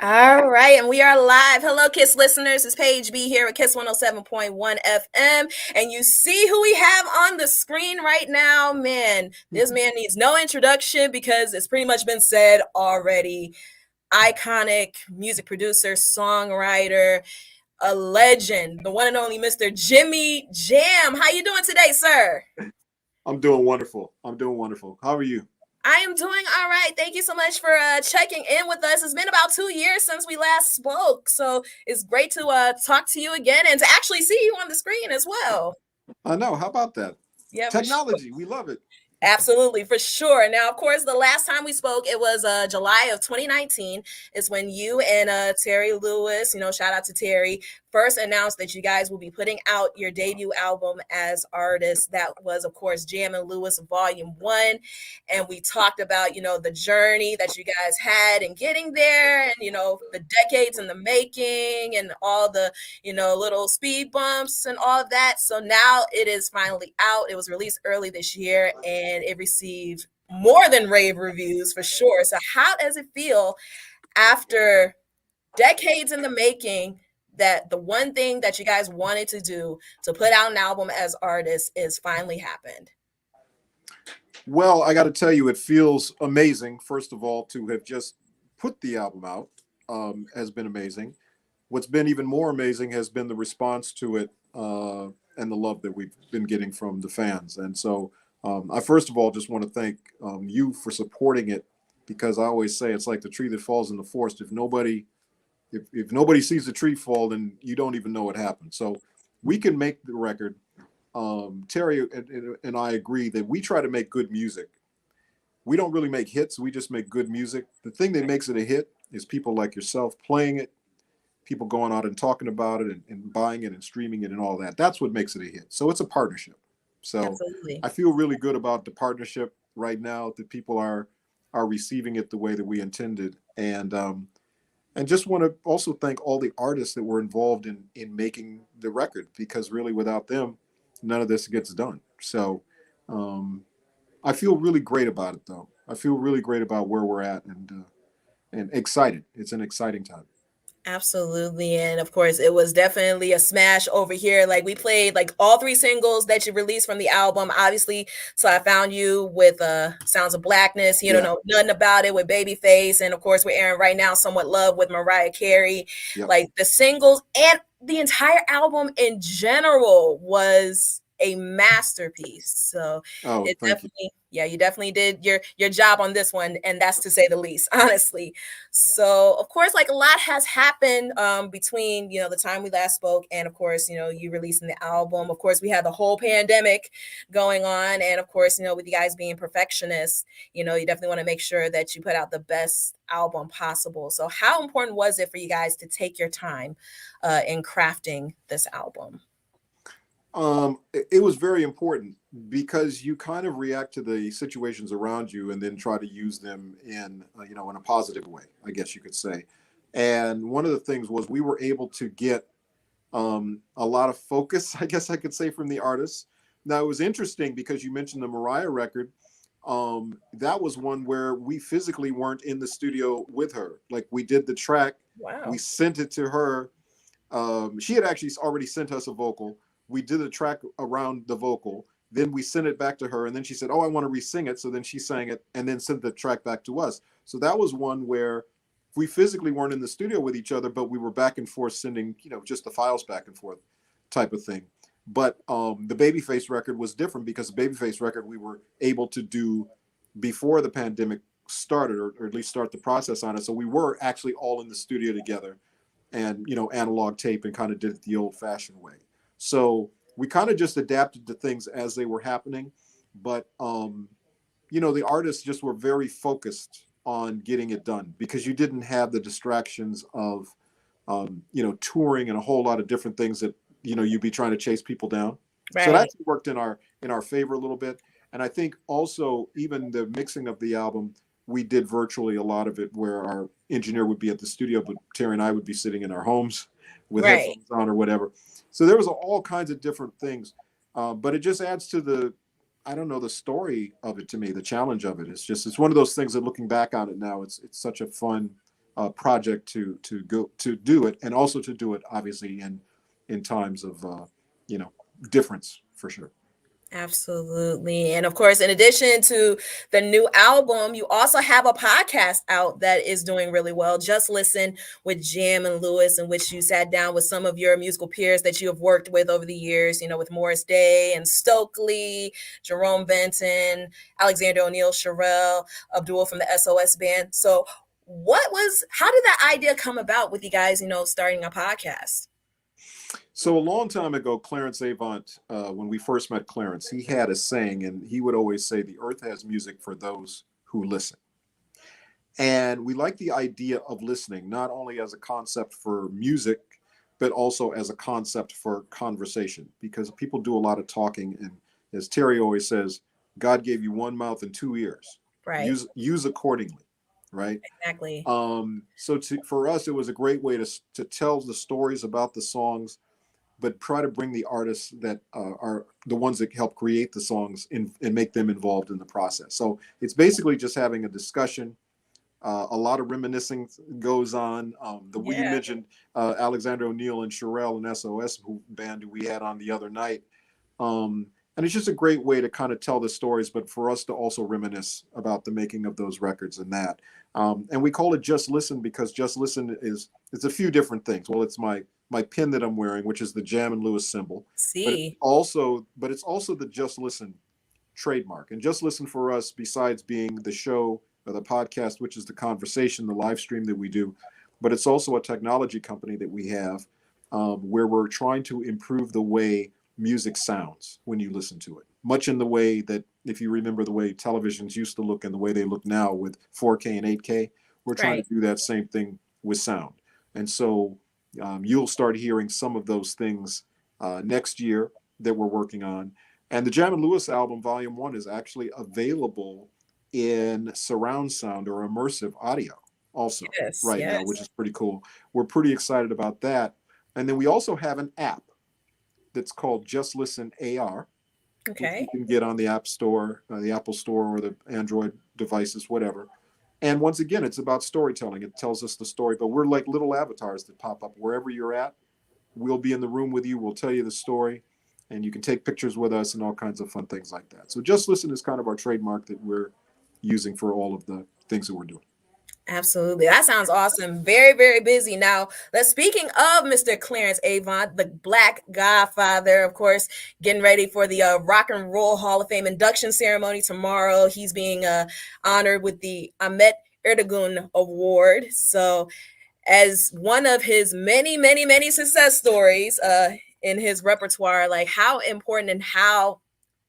All right, and we are live. Hello, Kiss listeners. It's Paige B here at Kiss 107.1 FM. And you see who we have on the screen right now? Man, this man needs no introduction because it's pretty much been said already. Iconic music producer, songwriter, a legend, the one and only Mr. Jimmy Jam. How you doing today, sir? I'm doing wonderful. I'm doing wonderful. How are you? I am doing all right. Thank you so much for checking in with us. It's been about 2 years since we last spoke, so it's great to talk to you again and to actually see you on the screen as well. I know. How about that? Yeah, for sure. Technology. We love it. Absolutely, for sure. Now, of course, the last time we spoke, it was July of 2019. Is when you and Terry Lewis, shout out to Terry, first announced that you guys will be putting out your debut album as artists. That was, of course, Jam and Lewis Volume 1. And we talked about, the journey that you guys had in getting there and, the decades in the making and all the, little speed bumps and all of that. So now it is finally out. It was released early this year and it received more than rave reviews for sure. So how does it feel after decades in the making that the one thing that you guys wanted to do to put out an album as artists is finally happened? Well, I got to tell you, it feels amazing. First of all, to have just put the album out has been amazing. What's been even more amazing has been the response to it and the love that we've been getting from the fans. And so, I first of all just want to thank you for supporting it because I always say it's like the tree that falls in the forest. If nobody sees the tree fall, then you don't even know what happened. So we can make the record. Terry and I agree that we try to make good music. We don't really make hits. We just make good music. The thing that makes it a hit is people like yourself playing it, people going out and talking about it and buying it and streaming it and all that. That's what makes it a hit. So it's a partnership. So Absolutely. I feel really good about the partnership right now that people are receiving it the way that we intended. And just want to also thank all the artists that were involved in making the record because really without them none of this gets done. So um, I feel really great about it though. I feel really great about where we're at and excited. It's an exciting time. Absolutely. And of course, it was definitely a smash over here. Like we played like all three singles that you released from the album, obviously. So I found you with Sounds of Blackness, you don't Yeah. know nothing about it with Babyface. And of course, we're airing right now Somewhat Love with Mariah Carey. Yep. Like the singles and the entire album in general was a masterpiece. So Oh, it thank you. definitely, yeah, you definitely did your job on this one, and that's to say the least, honestly. So, of course, like a lot has happened between, the time we last spoke and, of course, you releasing the album. Of course, we had the whole pandemic going on. And, of course, with you guys being perfectionists, you definitely want to make sure that you put out the best album possible. So, how important was it for you guys to take your time in crafting this album? It was very important because you kind of react to the situations around you and then try to use them in a positive way, I guess you could say. And one of the things was we were able to get a lot of focus, I guess I could say, from the artists. Now it was interesting because you mentioned the Mariah record. That was one where we physically weren't in the studio with her. Like we did the track, we Wow. sent it to her. She had actually already sent us a vocal. We did a track around the vocal. Then we sent it back to her, and then she said, "Oh, I want to re-sing it." So then she sang it, and then sent the track back to us. So that was one where we physically weren't in the studio with each other, but we were back and forth sending, just the files back and forth, type of thing. But the Babyface record was different because the Babyface record we were able to do before the pandemic started, or at least start the process on it. So we were actually all in the studio together and analog tape and kind of did it the old fashioned way. So we kind of just adapted to things as they were happening, but the artists just were very focused on getting it done because you didn't have the distractions of touring and a whole lot of different things that you'd be trying to chase people down. So that Right. actually worked in our favor a little bit. And I think also even the mixing of the album, we did virtually a lot of it where our engineer would be at the studio, but Terry and I would be sitting in our homes with Right. headphones on or whatever. So there was all kinds of different things, but it just adds to I don't know, the story of it to me, the challenge of it. It's one of those things that looking back on it now, it's such a fun project to go to do it, and also to do it obviously in times of you know difference for sure. Absolutely. And of course, in addition to the new album, you also have a podcast out that is doing really well. Just Listen with Jam and Lewis, in which you sat down with some of your musical peers that you have worked with over the years, with Morris Day and Stokely, Jerome Benton, Alexander O'Neill, Sherelle, Abdul from the SOS band. So, how did that idea come about with you guys, starting a podcast? So a long time ago, Clarence Avant, when we first met Clarence, he had a saying, and he would always say, "The earth has music for those who listen." And we like the idea of listening, not only as a concept for music, but also as a concept for conversation, because people do a lot of talking. And as Terry always says, God gave you one mouth and two ears. Right. Use accordingly, right? Exactly. For us, it was a great way to tell the stories about the songs, but try to bring the artists that are the ones that help create the songs in, and make them involved in the process. So it's basically just having a discussion. A lot of reminiscing goes on. You Yeah. mentioned Alexander O'Neill and Sherelle and SOS band who we had on the other night. And it's just a great way to kind of tell the stories, but for us to also reminisce about the making of those records and that. And we call it Just Listen because Just Listen it's a few different things. Well, it's my pin that I'm wearing, which is the Jam and Lewis symbol, See. but it's also the Just Listen trademark. And Just Listen for us, besides being the show or the podcast, which is the conversation, the live stream that we do, but it's also a technology company that we have where we're trying to improve the way music sounds when you listen to it. Much in the way that, if you remember the way televisions used to look and the way they look now with 4K and 8K, we're trying Right. to do that same thing with sound. And so you'll start hearing some of those things next year that we're working on. And the Jam and Lewis album, Volume 1, is actually available in surround sound or immersive audio also Yes. right now, which Yes. is pretty cool. We're pretty excited about that. And then we also have an app that's called Just Listen AR, which you Okay. can get on the App Store, the Apple Store, or the Android devices, whatever. And once again, it's about storytelling. It tells us the story, but we're like little avatars that pop up wherever you're at. We'll be in the room with you. We'll tell you the story, and you can take pictures with us and all kinds of fun things like that. So Just Listen is kind of our trademark that we're using for all of the things that we're doing. Absolutely. That sounds awesome. Very, very busy. Now, let's speaking of Mr. Clarence Avant, the Black Godfather, of course, getting ready for the Rock and Roll Hall of Fame induction ceremony tomorrow. He's being honored with the Ahmet Erdogan Award. So, as one of his many, many, many success stories in his repertoire, like how important and how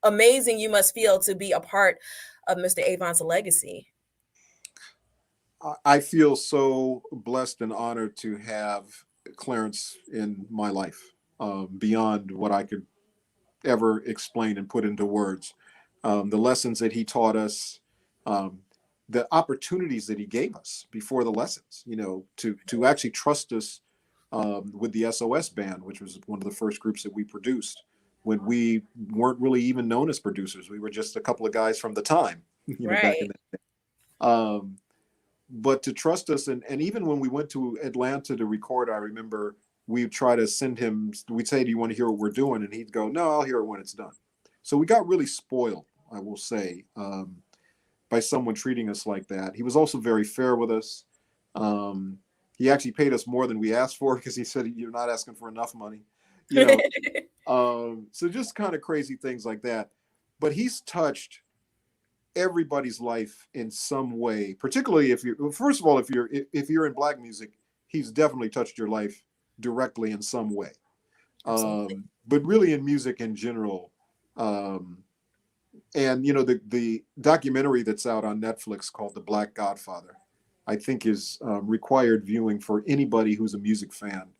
amazing you must feel to be a part of Mr. Avant's legacy. I feel so blessed and honored to have Clarence in my life, beyond what I could ever explain and put into words. The lessons that he taught us, um, the opportunities that he gave us before the lessons, to actually trust us with the SOS band, which was one of the first groups that we produced when we weren't really even known as producers. We were just a couple of guys from the time, back in Right. the day. But to trust us, and even when we went to Atlanta to record, I remember we'd try to send him, we'd say, "Do you want to hear what we're doing?" And he'd go, "No, I'll hear it when it's done." So we got really spoiled, I will say, by someone treating us like that. He was also very fair with us. He actually paid us more than we asked for because he said, "You're not asking for enough money," you know. So just kind of crazy things like that. But he's touched everybody's life in some way, particularly if you're, first of all, if you're in Black music, he's definitely touched your life directly in some way. Absolutely. But really in music in general. And the documentary that's out on Netflix called The Black Godfather, I think is required viewing for anybody who's a music fan.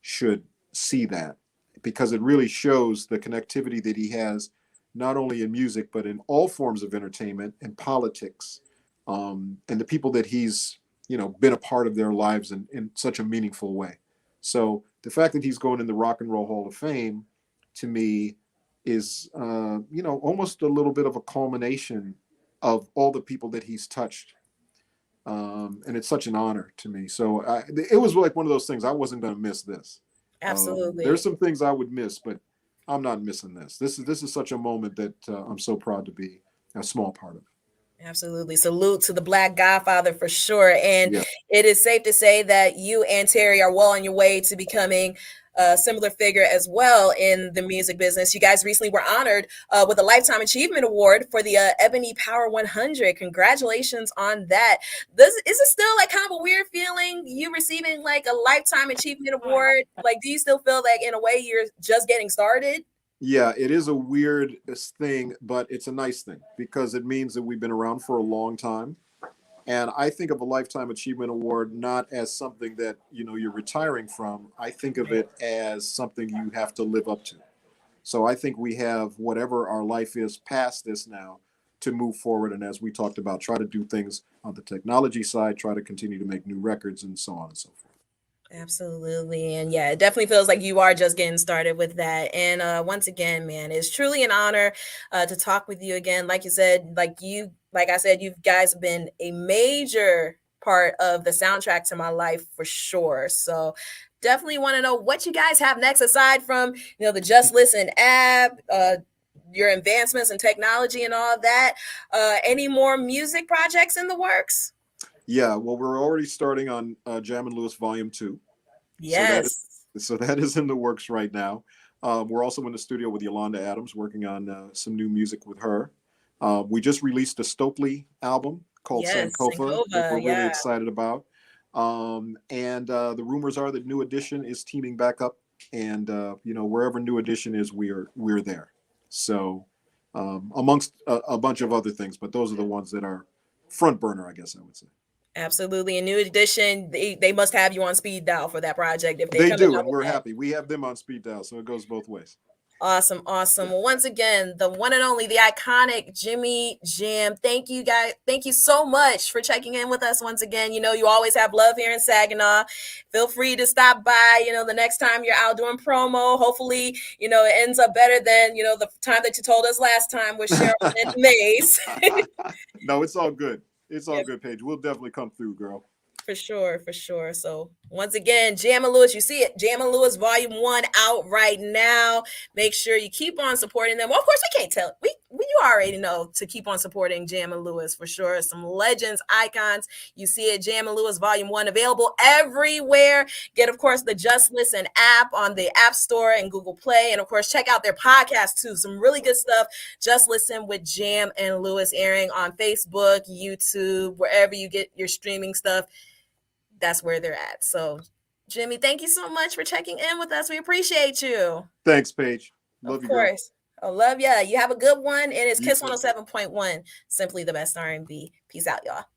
Should see that, because it really shows the connectivity that he has, not only in music but in all forms of entertainment and politics, and the people that he's been a part of their lives in such a meaningful way. So the fact that he's going in the Rock and Roll Hall of Fame, to me, is almost a little bit of a culmination of all the people that he's touched And it's such an honor to me. So it was like one of those things. I wasn't going to miss this. There's Absolutely. some things I would miss, but I'm not missing this. This is such a moment that I'm so proud to be a small part of. Absolutely. Salute to the Black Godfather for sure. And Yeah, it is safe to say that you and Terry are well on your way to becoming a similar figure as well in the music business. You guys recently were honored with a Lifetime Achievement Award for the Ebony Power 100. Congratulations on that. Is it still like kind of a weird feeling you receiving like a Lifetime Achievement Award? Like, do you still feel like in a way you're just getting started? yeah, it is a weird thing, but it's a nice thing because it means that we've been around for a long time. And I think of a Lifetime Achievement Award not as something that you're retiring from. I think of Right. it as something you have to live up to. So I think we have whatever our life is past this now to move forward. And as we talked about, try to do things on the technology side, try to continue to make new records and so on and so forth. Absolutely. And yeah, it definitely feels like you are just getting started with that. And once again, man, it's truly an honor to talk with you again. Like you said, like I said, you guys have been a major part of the soundtrack to my life for sure. So definitely want to know what you guys have next aside from, the Just Listen app, your advancements in technology and all that. Any more music projects in the works? Yeah, well, we're already starting on Jam and Lewis Volume 2. So that is Yes. so that is in the works right now. We're also in the studio with Yolanda Adams, working on some new music with her. We just released a Stokely album called Yes. Sankofa that Sankova. we're really Yeah. excited about. And the rumors are that New Edition is teaming back up, and wherever New Edition is, we're there. So amongst a bunch of other things, but those are the ones that are front burner, I guess I would say. Absolutely. A new edition, they must have you on speed dial for that project if they're They coming do, out and with we're that. happy. We have them on speed dial, so it goes both ways. Awesome, awesome. Well, once again, the one and only, the iconic Jimmy Jam. Thank you guys. Thank you so much for checking in with us once again. You always have love here in Saginaw. Feel free to stop by, the next time you're out doing promo. Hopefully, it ends up better than, the time that you told us last time with Cheryl and Maze. No, it's all good. It's all Yeah, good, Paige. We'll definitely come through, girl. for sure, for sure. So once again, Jam and Lewis, you see it. Jam and Lewis Volume 1 out right now. Make sure you keep on supporting them. Well, of course, we can't tell. We you already know to keep on supporting Jam and Lewis for sure. Some legends, icons. You see it, Jam and Lewis Volume 1 available everywhere. Get, of course, the Just Listen app on the App Store and Google Play. And of course, check out their podcast too. Some really good stuff. Just Listen with Jam and Lewis airing on Facebook, YouTube, wherever you get your streaming stuff. That's where they're at. So, Jimmy, thank you so much for checking in with us. We appreciate you. Thanks, Paige. Of Love you, girl. course. I love ya. You have a good one. And it's You Kiss too. 107.1, simply the best R&B. Peace out, y'all.